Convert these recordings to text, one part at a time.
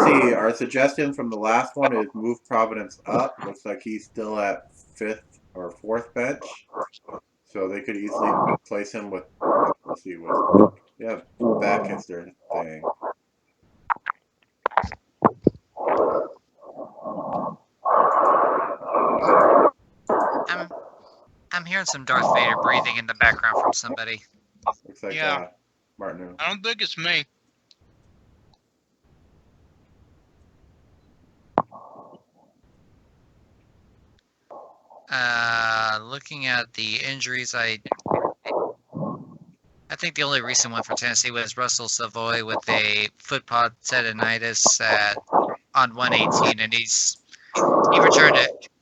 see, our suggestion from the last one is move Providence up. Looks like he's still at 5th or 4th bench. So they could easily place him with, let's see, yeah, Beck is their thing. I'm hearing some Darth Vader breathing in the background from somebody. Looks like Martin. I don't think it's me. Looking at the injuries, I think the only recent one for Tennessee was Russell Savoy with a foot pod tendonitis on 118, and he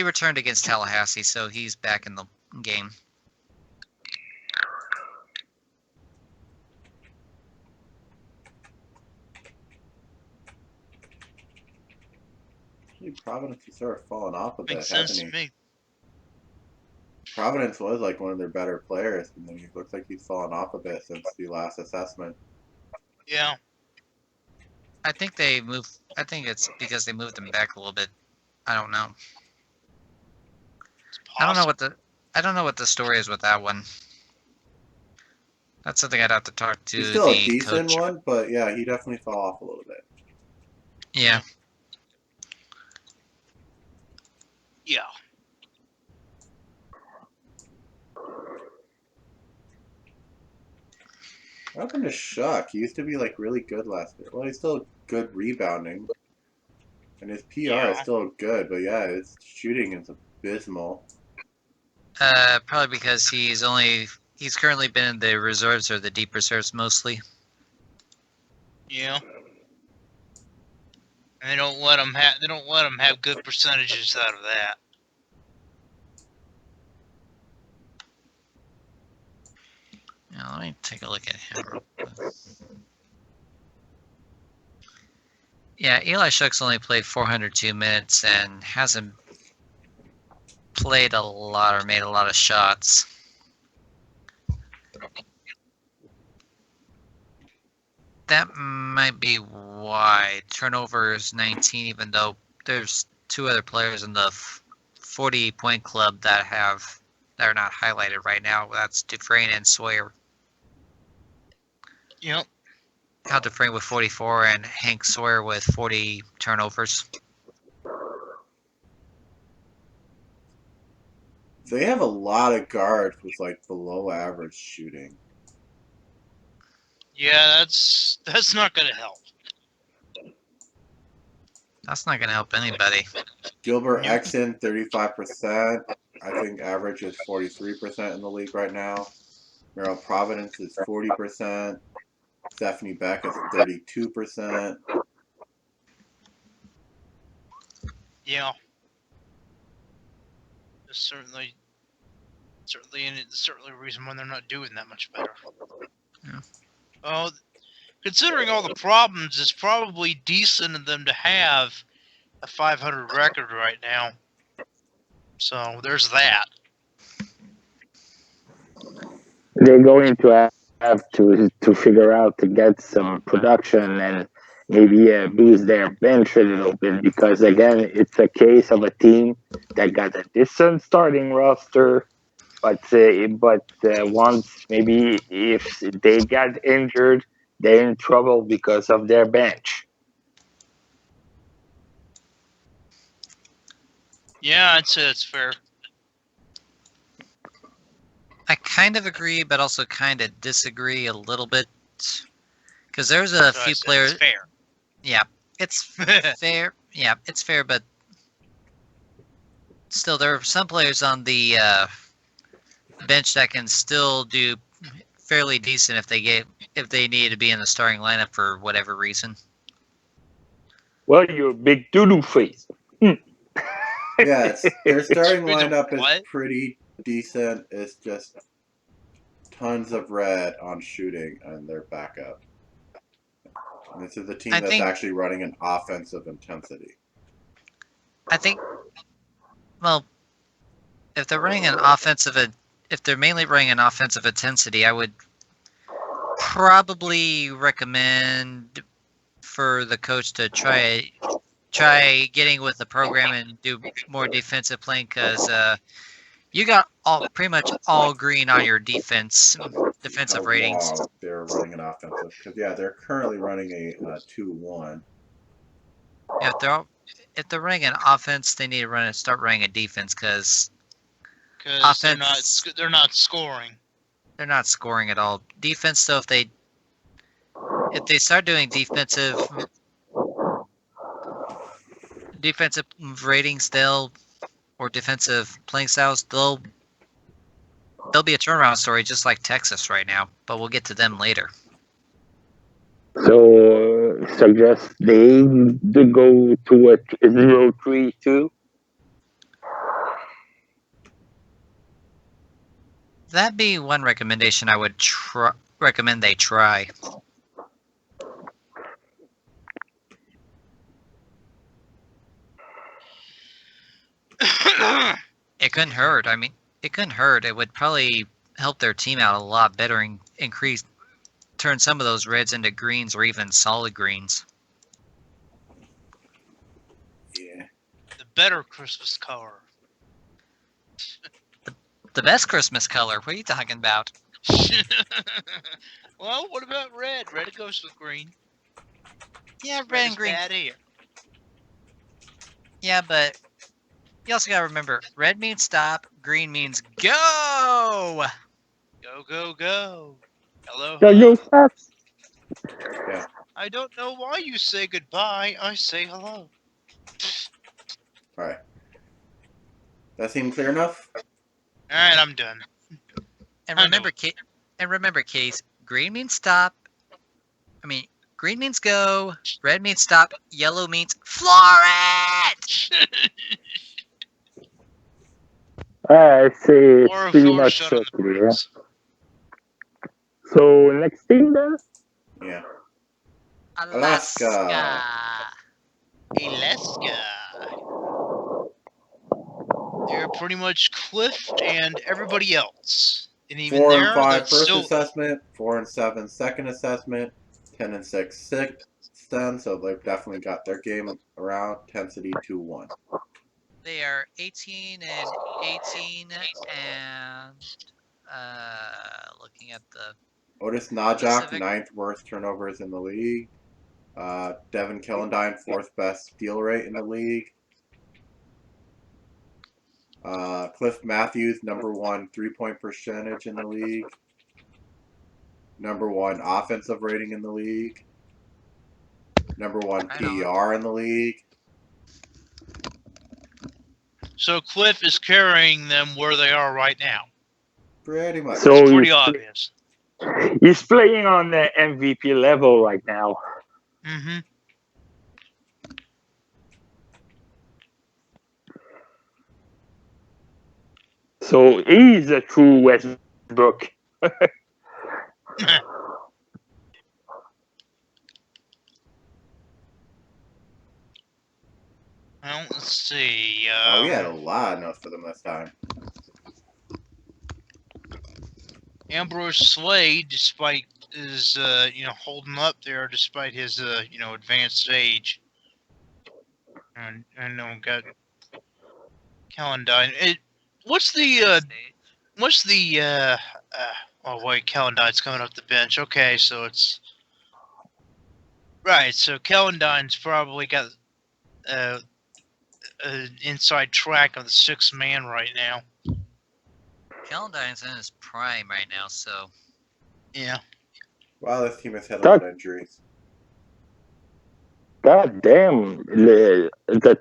returned against Tallahassee, so he's back in the game. Providence has sort of fallen off a bit, Makes sense hasn't to he? me. Providence was like one of their better players, and then he looks like he's fallen off a bit since the last assessment. Yeah. I think it's because they moved him back a little bit. I don't know. I don't know what the story is with that one. That's something I'd have to talk to He's still the a decent coach. one, but yeah, he definitely fell off a little bit. Yeah. Yeah. What happened to Shuck? He used to be like really good last year. Well, he's still good rebounding, and his PR is still good. But yeah, his shooting is abysmal. Probably because he's currently been in the reserves or the deep reserves mostly. Yeah. And they don't let him have good percentages out of that. Now, let me take a look at him real quick. Yeah, Eli Shuck's only played 402 minutes and hasn't played a lot or made a lot of shots. That might be why. Turnovers 19, even though there's two other players in the 40-point club that are not highlighted right now. That's Dufresne and Sawyer. Yep. Cal Dufresne with 44 and Hank Sawyer with 40 turnovers. They have a lot of guards with like below average shooting. Yeah, that's not going to help. That's not going to help anybody. Gilbert Exon, 35%. I think average is 43% in the league right now. Merrill Providence is 40%. Stephanie Beck is 32%. Yeah. There's certainly a reason why they're not doing that much better. Yeah. Well, considering all the problems, it's probably decent of them to have a 500 record right now. So there's that. They're going to have to figure out to get some production and maybe boost their bench a little bit, because again, it's a case of a team that got a decent starting roster, but once maybe if they got injured, they're in trouble because of their bench. Yeah, I'd say that's fair. I kind of agree, but also kind of disagree a little bit. Because there's a few players. It's fair. Yeah, it's fair. Yeah, it's fair, but still, there are some players on the bench that can still do fairly decent if they need to be in the starting lineup for whatever reason. Well, you're a big doo-doo face. Yes, their starting lineup is pretty decent. It's just tons of red on shooting and their backup. And this is a team that's actually running an offensive intensity. I think, well, if they're mainly running an offensive intensity, I would probably recommend for the coach to try getting with the program and do more defensive playing, because you got pretty much all green on your defensive ratings. Wow, they're running an offensive, because they're currently running a 2-1. Yeah, if they're running an offense, they need to start running a defense, because they're not scoring. They're not scoring at all. Defense, though, if they start doing defensive ratings, or defensive playing styles, they'll be a turnaround story, just like Texas right now. But we'll get to them later. So suggest they go to a 0-3-2. That'd be one recommendation I would recommend they try. It couldn't hurt. I mean, it couldn't hurt. It would probably help their team out a lot better and turn some of those reds into greens or even solid greens. Yeah. The better Christmas color. The best Christmas color? What are you talking about? Well, what about red? Red goes with green. Yeah, red and green. Bad here. Yeah, but you also gotta remember, red means stop, green means go! Go, go, go. Hello, Go, hello. Caps. Yeah. I don't know why you say goodbye. I say hello. Alright. That seem clear enough? Alright, I'm done. And remember, Case, green means stop. Green means go, red means stop, yellow means floor it! I say it's Or a pretty floor much shut on the clear. breeze. So next team then? Yeah. Alaska. Alaska. They're pretty much Cliff and everybody else. And even 4 there, and 5 that's first still... assessment, 4 and 7 second assessment, 10 and 6 sixth then, so they've definitely got their game around. Tensity 2-1. They are 18 and 18, and looking at the Otis Najak, Pacific. 9th worst turnovers in the league. Devin Kellendine, 4th best steal rate in the league. Cliff Matthews, number 1 3-point percentage in the league. Number 1 offensive rating in the league. Number 1 PER in the league. So Cliff is carrying them where they are right now. Pretty much. So It's pretty obvious. He's playing on the MVP level right now. Mm-hmm. So he's a true Westbrook. Well, let's see. We had a lot of notes for them this time. Ambrose Slade, despite his, holding up there, despite his, advanced age. And got Kellendine. What's the oh wait, Kellendine's coming off the bench. Okay, so it's right. So Kellendine's probably got an inside track of the 6th man right now. Kellendine's in his prime right now, so yeah. Wow, this team has had a lot of injuries. God damn, the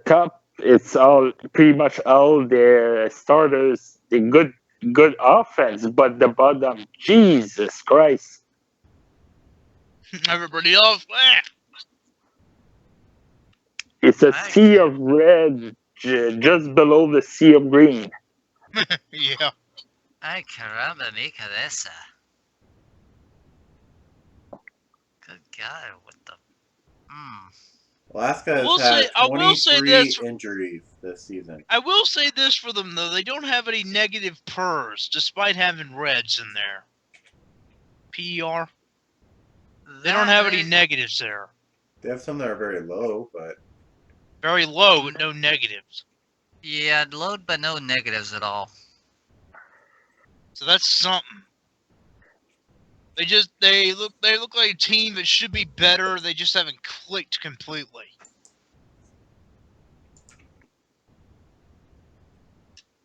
top, it's all pretty much all their starters, the good offense, but the bottom, Jesus Christ. Everybody else, it's a sea of red just below the sea of green. Yeah. Ay caramba, mi cabeza. Good God, what the... Alaska has had 23 injuries this season. I will say this for them, though. They don't have any negative PERs, despite having reds in there. PER? They don't have any negatives there. They have some that are very low, but Very low with no negatives. Yeah, load but no negatives at all. So that's something. They look like a team that should be better. They just haven't clicked completely.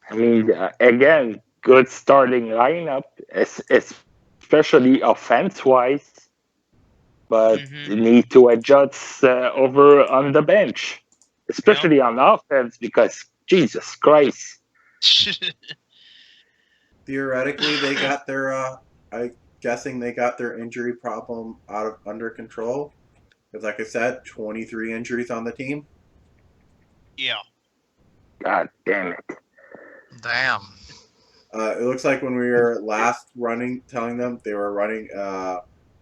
I mean, again, good starting lineup, especially offense-wise, but Mhm. you need to adjust over on the bench, especially on offense, because Jesus Christ. theoretically they got their. I'm guessing they got their injury problem under control. Because, like I said, 23 injuries on the team. Yeah. God damn it. Damn. It looks like when we were last telling them they were running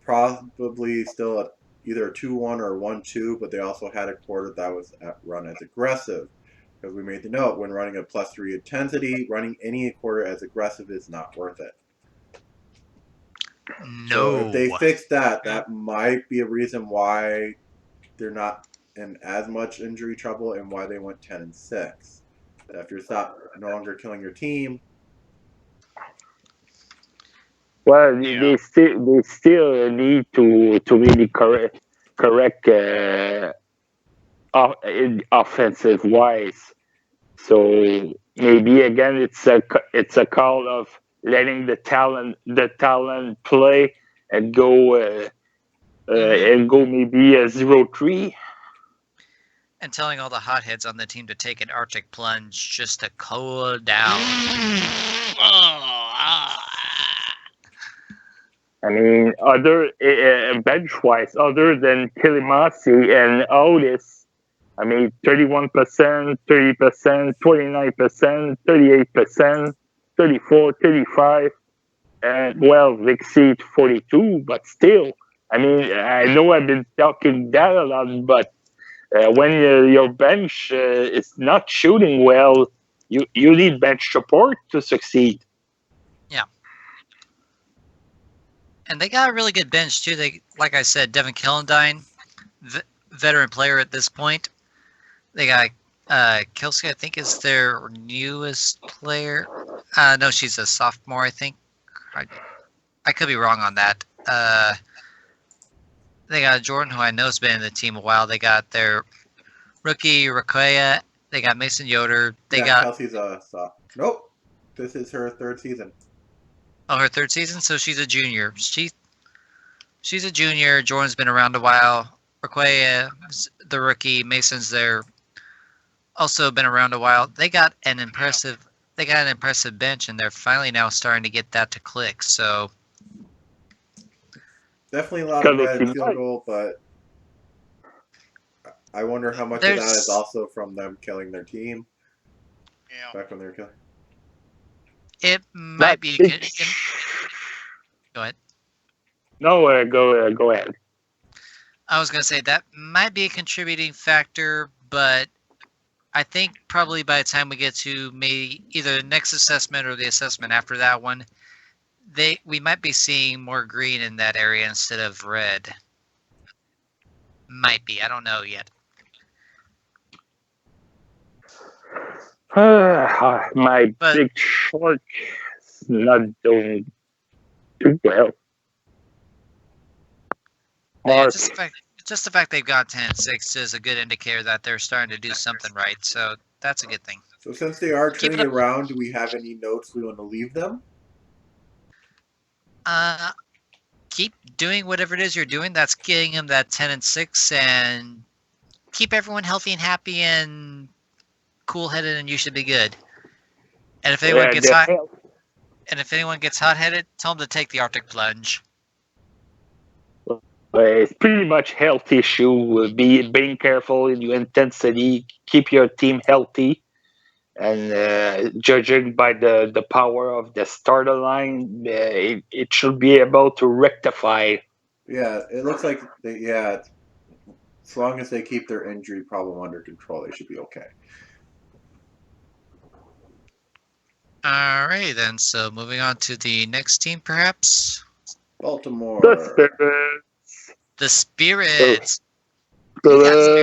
probably still at either a 2-1 or a 1-2, but they also had a quarter that was run as aggressive. Because we made the note, when running a +3 intensity, running any quarter as aggressive is not worth it. So if they No. fix that, that might be a reason why they're not in as much injury trouble and why they went 10-6. If you're no longer killing your team. Well, Yeah. they still need to really correct offensive wise. So maybe again it's a call of letting the talent play and go maybe a 0-3. And telling all the hotheads on the team to take an Arctic plunge just to cool down. I mean, other bench wise, other than Kilimasi and Otis, I mean, 31%, 30%, 29%, 38%, 34, 35, and well, exceed 42, but still, I mean, I know I've been talking that a lot, but when your bench is not shooting well, you need bench support to succeed. Yeah. And they got a really good bench too. They, like I said, Devin Kellendine, veteran player at this point. They got Kelsey, I think, is their newest player. No, she's a sophomore, I think. I could be wrong on that. They got Jordan, who I know has been in the team a while. They got their rookie Rakoya. They got Mason Yoder. They got Kelsey's nope. This is her 3rd season. Oh, her 3rd season, so she's a junior. She's a junior. Jordan's been around a while. Rakoya, the rookie. Mason's there. Also been around a while. They got an impressive bench, and they're finally now starting to get that to click. So definitely a lot of red field goal, but I wonder how much of that is also from them killing their team. Yeah. Back when they were killing. It might be. Go ahead. No, go ahead. I was gonna say that might be a contributing factor, but I think probably by the time we get to maybe either the next assessment or the assessment after that one, we might be seeing more green in that area instead of red. Might be. I don't know yet. Big Shark is not doing too well. Yeah, just the fact they've got 10-6 is a good indicator that they're starting to do something right. So that's a good thing. So since they are turning around, do we have any notes we want to leave them? Keep doing whatever it is you're doing. That's getting them that 10-6, and keep everyone healthy and happy and cool-headed, and you should be good. And if anyone gets hot-headed, tell them to take the Arctic plunge. It's pretty much health issue. Being careful in your intensity, keep your team healthy, and judging by the power of the starter line, it should be able to rectify. Yeah, it looks like as long as they keep their injury problem under control, they should be okay. Alright then, so moving on to the next team, perhaps. Baltimore. The Spirits. The Spirits. You got